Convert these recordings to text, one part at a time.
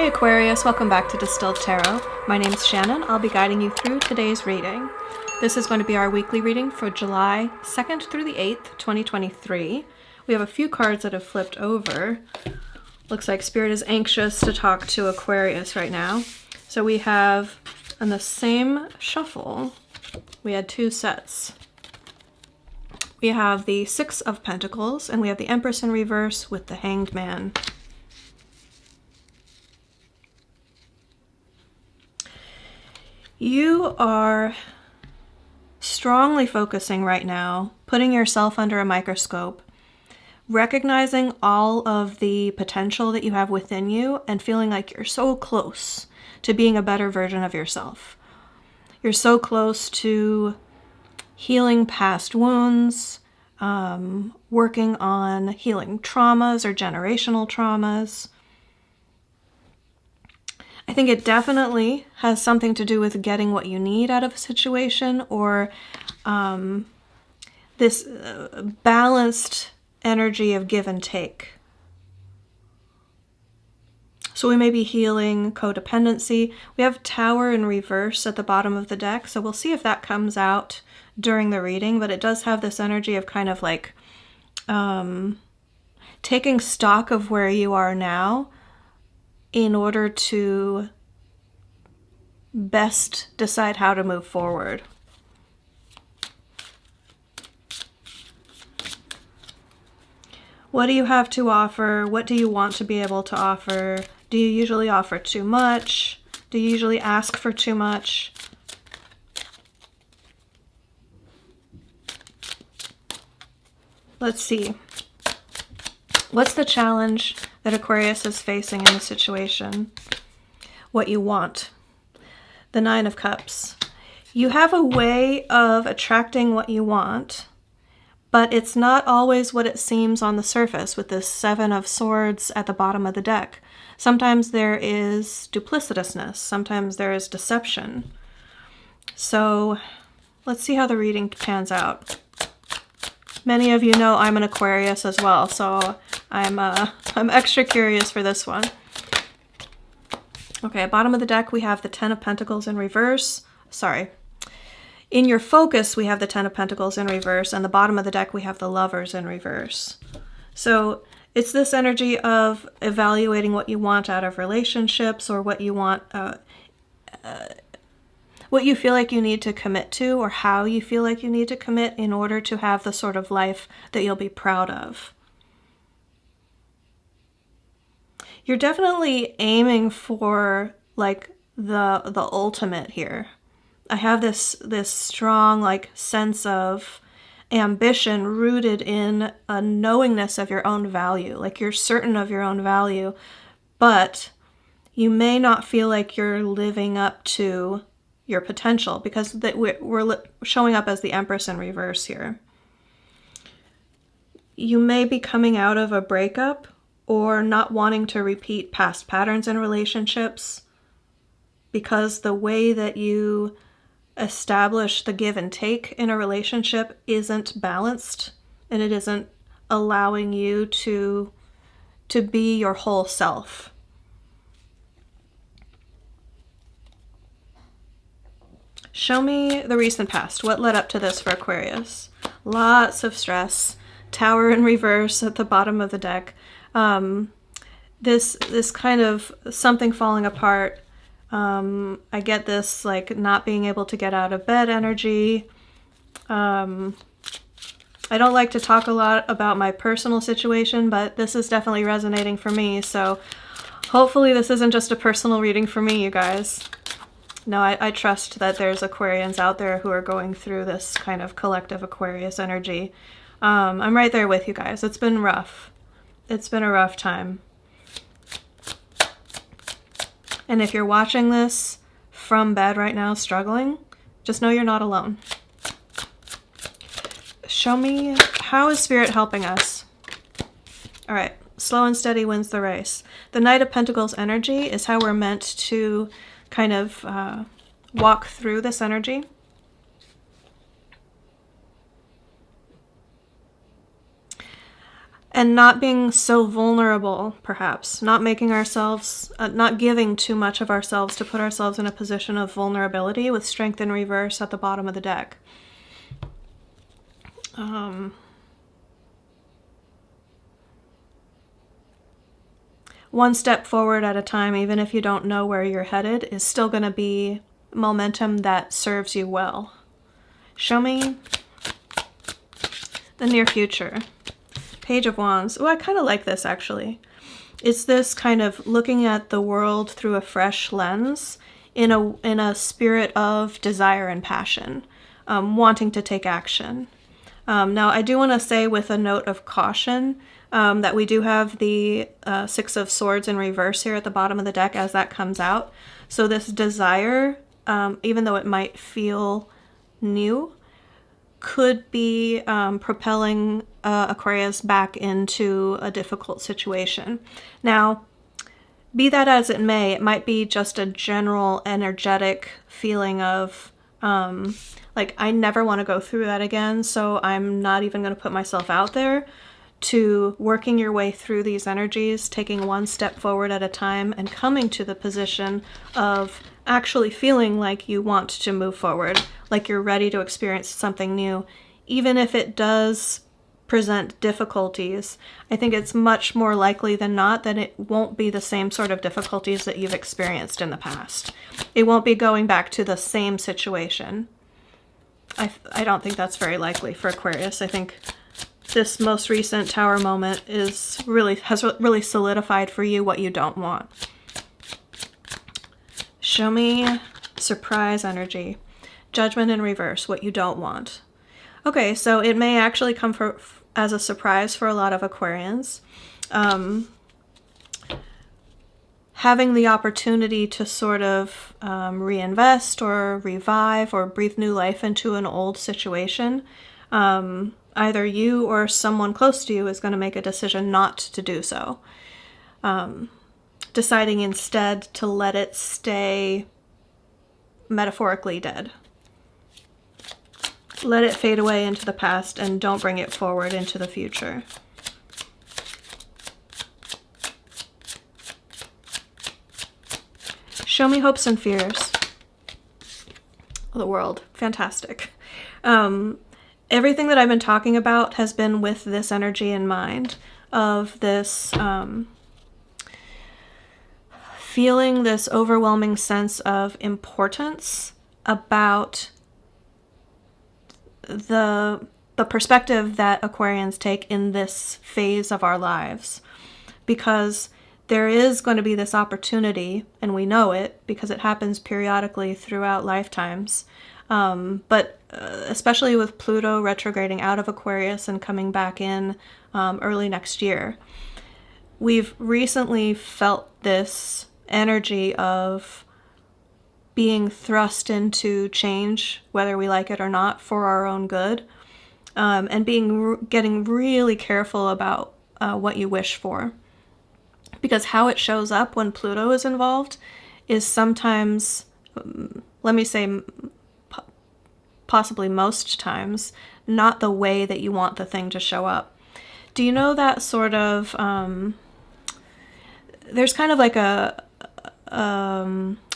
Hey Aquarius, welcome back to Distilled Tarot. My name's Shannon. I'll be guiding you through today's reading. This is going to be our weekly reading for July 2nd through the 8th, 2023. We have a few cards that have flipped over. Looks like Spirit is anxious to talk to Aquarius right now. So we have, on the same shuffle, we had two sets. We have the Six of Pentacles, and we have the Empress in reverse with the Hanged Man. You are strongly focusing right now, putting yourself under a microscope, recognizing all of the potential that you have within you and feeling like you're so close to being a better version of yourself. You're so close to healing past wounds, working on healing traumas or generational traumas. I think it definitely has something to do with getting what you need out of a situation, or this balanced energy of give and take. So we may be healing codependency. We have Tower in reverse at the bottom of the deck, so we'll see if that comes out during the reading, but it does have this energy of kind of like taking stock of where you are now in order to best decide how to move forward. What do you have to offer? What do you want to be able to offer? Do you usually offer too much? Do you usually ask for too much? Let's see. What's the challenge that Aquarius is facing in the situation? What you want. The Nine of Cups. You have a way of attracting what you want, but it's not always what it seems on the surface with this Seven of Swords at the bottom of the deck. Sometimes there is duplicitousness. Sometimes there is deception. So let's see how the reading pans out. Many of you know I'm an Aquarius as well, so I'm extra curious for this one. Okay, bottom of the deck we have the Ten of Pentacles in reverse. Sorry. In your focus we have the Ten of Pentacles in reverse, and the bottom of the deck we have the Lovers in reverse. So it's this energy of evaluating what you want out of relationships, or what you want, what you feel like you need to commit to, or how you feel like you need to commit in order to have the sort of life that you'll be proud of. You're definitely aiming for like the ultimate here. I have this strong like sense of ambition rooted in a knowingness of your own value. Like you're certain of your own value, but you may not feel like you're living up to your potential because we're showing up as the Empress in reverse here. You may be coming out of a breakup or not wanting to repeat past patterns in relationships because the way that you establish the give and take in a relationship isn't balanced, and it isn't allowing you to be your whole self. Show me the recent past. What led up to this for Aquarius? Lots of stress. Tower in reverse at the bottom of the deck. This kind of something falling apart. I get this like not being able to get out of bed energy. I don't like to talk a lot about my personal situation, but this is definitely resonating for me. So hopefully this isn't just a personal reading for me, you guys. No, I trust that there's Aquarians out there who are going through this kind of collective Aquarius energy. I'm right there with you guys. It's been rough. It's been a rough time. And if you're watching this from bed right now struggling, just know you're not alone. Show me, how is Spirit helping us? All right, slow and steady wins the race. The Knight of Pentacles energy is how we're meant to kind of walk through this energy. and not being so vulnerable, perhaps. Not making ourselves, not giving too much of ourselves to put ourselves in a position of vulnerability with Strength in reverse at the bottom of the deck. One step forward at a time, even if you don't know where you're headed, is still going to be momentum that serves you well. Show me the near future. Page of Wands. Oh, I kind of like this, actually. It's this kind of looking at the world through a fresh lens in a spirit of desire and passion, wanting to take action. Now, I do want to say with a note of caution that we do have the Six of Swords in reverse here at the bottom of the deck as that comes out. So this desire, even though it might feel new, could be propelling Aquarius back into a difficult situation. Now, be that as it may, it might be just a general energetic feeling of like, I never want to go through that again, so I'm not even going to put myself out there, to working your way through these energies, taking one step forward at a time, and coming to the position of actually feeling like you want to move forward, like you're ready to experience something new. Even if it does present difficulties, I think it's much more likely than not that it won't be the same sort of difficulties that you've experienced in the past. It won't be going back to the same situation. I don't think that's very likely for Aquarius. I think this most recent Tower moment has really solidified for you what you don't want. Show me surprise energy. Judgment in reverse, what you don't want. Okay, so it may actually come as a surprise for a lot of Aquarians. Having the opportunity to sort of reinvest or revive or breathe new life into an old situation. Either you or someone close to you is going to make a decision not to do so. Deciding instead to let it stay metaphorically dead. Let it fade away into the past and don't bring it forward into the future. Show me hopes and fears. The world. Fantastic. Everything that I've been talking about has been with this energy in mind, of this feeling this overwhelming sense of importance about the perspective that Aquarians take in this phase of our lives. Because there is going to be this opportunity, and we know it because it happens periodically throughout lifetimes, but especially with Pluto retrograding out of Aquarius and coming back in early next year, we've recently felt this energy of being thrust into change, whether we like it or not, for our own good, and getting really careful about what you wish for. Because how it shows up when Pluto is involved is sometimes, let me say possibly most times, not the way that you want the thing to show up. Do you know that sort of, there's kind of like a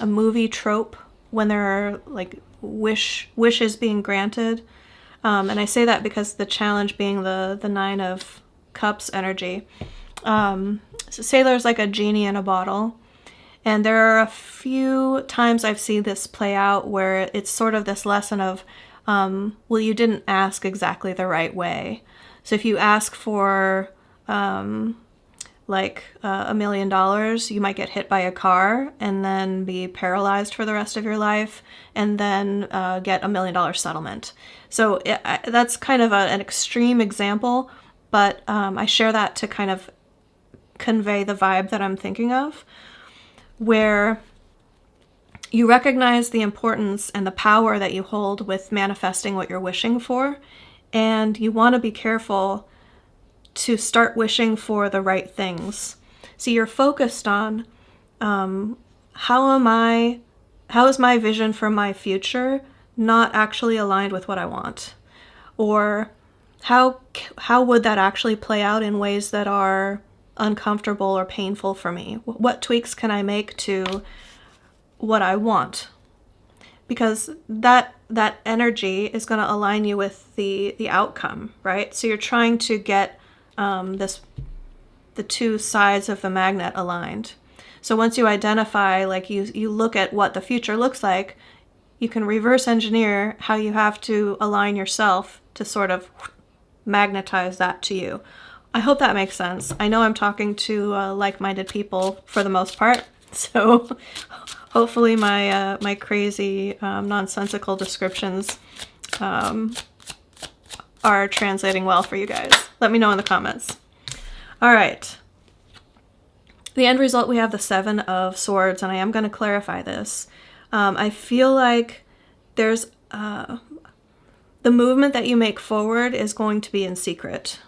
movie trope when there are like wishes being granted. And I say that because the challenge being the Nine of Cups energy. So say there's like a genie in a bottle, and there are a few times I've seen this play out where it's sort of this lesson of, well, you didn't ask exactly the right way. So if you ask for like $1 million, you might get hit by a car and then be paralyzed for the rest of your life, and then get $1 million settlement. So that's kind of an extreme example, but I share that to kind of convey the vibe that I'm thinking of, where you recognize the importance and the power that you hold with manifesting what you're wishing for, and you want to be careful to start wishing for the right things. So you're focused on how is my vision for my future not actually aligned with what I want? Or how would that actually play out in ways that are uncomfortable or painful for me? What tweaks can I make to what I want? Because that energy is going to align you with the outcome, right? So you're trying to get the two sides of the magnet aligned. So once you identify, like you look at what the future looks like, you can reverse engineer how you have to align yourself to sort of magnetize that to you. I hope that makes sense. I know I'm talking to like-minded people for the most part, so hopefully my crazy nonsensical descriptions are translating well for you guys. Let me know in the comments. All right. The end result, we have the Seven of Swords, and I am going to clarify this. I feel like there's the movement that you make forward is going to be in secret.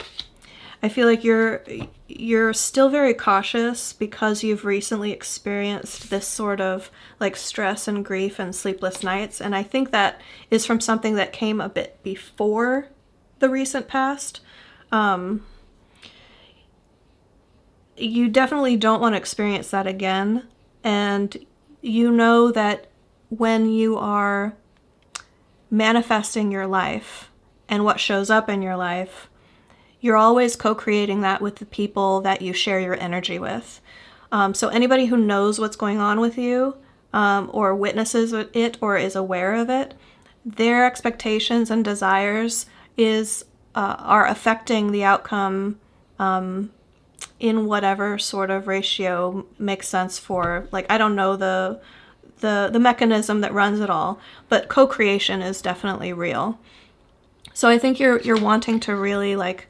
I feel like you're still very cautious because you've recently experienced this sort of like stress and grief and sleepless nights, and I think that is from something that came a bit before the recent past. You definitely don't want to experience that again, and you know that when you are manifesting your life and what shows up in your life, you're always co-creating that with the people that you share your energy with. So anybody who knows what's going on with you, or witnesses it or is aware of it, their expectations and desires are affecting the outcome in whatever sort of ratio makes sense for, like, I don't know the mechanism that runs it all, but co-creation is definitely real. So I think you're wanting to really like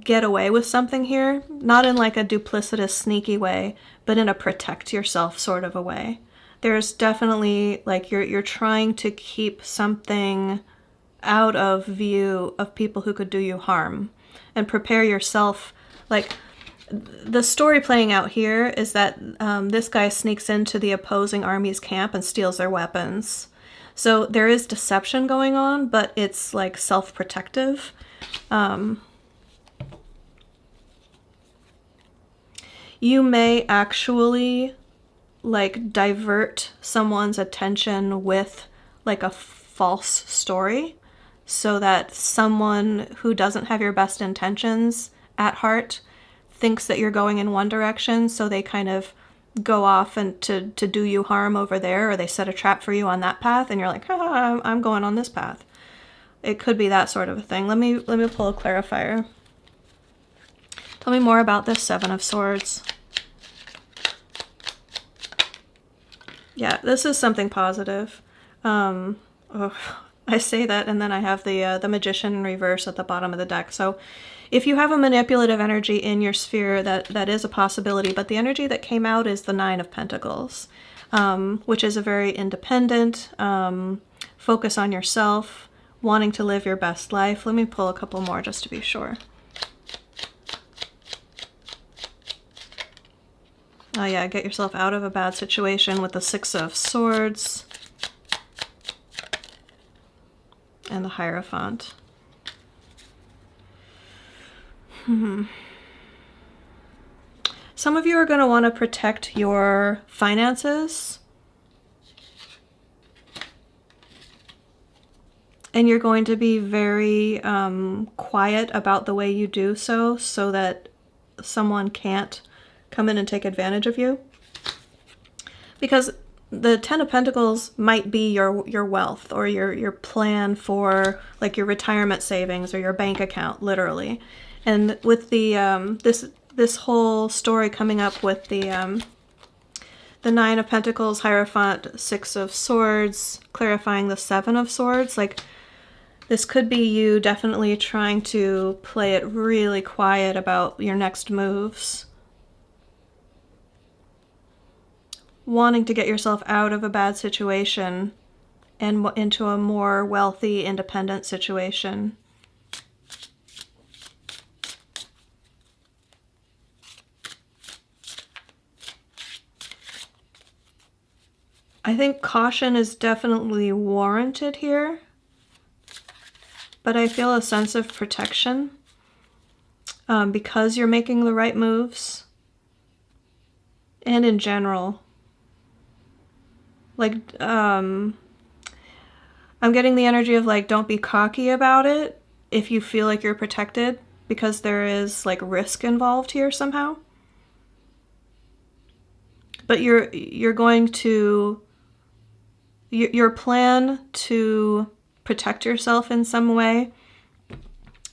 get away with something here, not in like a duplicitous, sneaky way, but in a protect yourself sort of a way. There's definitely like you're trying to keep something out of view of people who could do you harm, and prepare yourself. Like, the story playing out here is that this guy sneaks into the opposing army's camp and steals their weapons. So there is deception going on, but it's like self-protective. You may actually like divert someone's attention with like a false story, so that someone who doesn't have your best intentions at heart thinks that you're going in one direction, so they kind of go off and to do you harm over there, or they set a trap for you on that path, and you're like, I'm going on this path. It could be that sort of a thing. Let me pull a clarifier. Tell me more about this Seven of Swords. Yeah, this is something positive. I say that, and then I have the Magician in reverse at the bottom of the deck. So if you have a manipulative energy in your sphere, that is a possibility, but the energy that came out is the Nine of Pentacles, which is a very independent, focus on yourself, wanting to live your best life. Let me pull a couple more just to be sure. Oh yeah, get yourself out of a bad situation with the Six of Swords and the Hierophant. Some of you are going to want to protect your finances, and you're going to be very quiet about the way you do so that someone can't come in and take advantage of you. Because the Ten of Pentacles might be your wealth, or your plan for like your retirement savings or your bank account, literally. And with the this whole story coming up with the Nine of Pentacles, Hierophant, Six of Swords, clarifying the Seven of Swords, like this could be you definitely trying to play it really quiet about your next moves. Wanting to get yourself out of a bad situation and into a more wealthy, independent situation. I think caution is definitely warranted here, but I feel a sense of protection because you're making the right moves. And in general, like, I'm getting the energy of like, don't be cocky about it if you feel like you're protected, because there is like risk involved here somehow. But you're going to, your plan to protect yourself in some way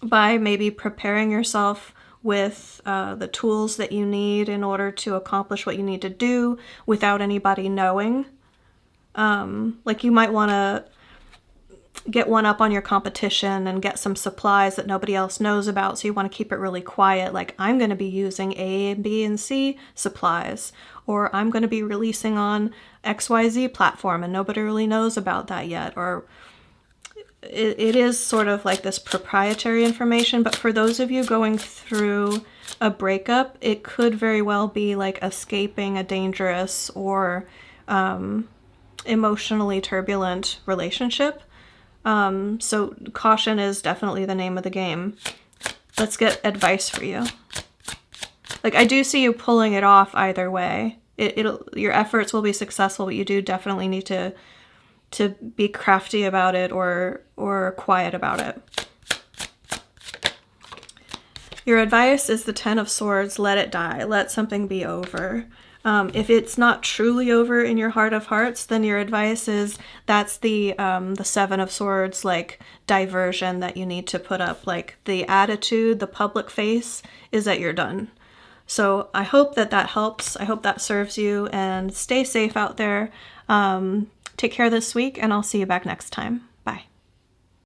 by maybe preparing yourself with the tools that you need in order to accomplish what you need to do without anybody knowing. Like you might want to get one up on your competition and get some supplies that nobody else knows about, so you want to keep it really quiet, like I'm going to be using A and B and C supplies, or I'm going to be releasing on XYZ platform and nobody really knows about that yet, or it is sort of like this proprietary information. But for those of you going through a breakup, it could very well be like escaping a dangerous or emotionally turbulent relationship. So caution is definitely the name of the game. Let's get advice for you. Like, I do see you pulling it off either way. Your efforts will be successful, but you do definitely need to be crafty about it or quiet about it. Your advice is the 10 of Swords. Let it die. Let something be over. If it's not truly over in your heart of hearts, then your advice is that's the 7 of Swords, like, diversion that you need to put up. Like, the attitude, the public face is that you're done. So I hope that helps. I hope that serves you, and stay safe out there. Take care this week, and I'll see you back next time.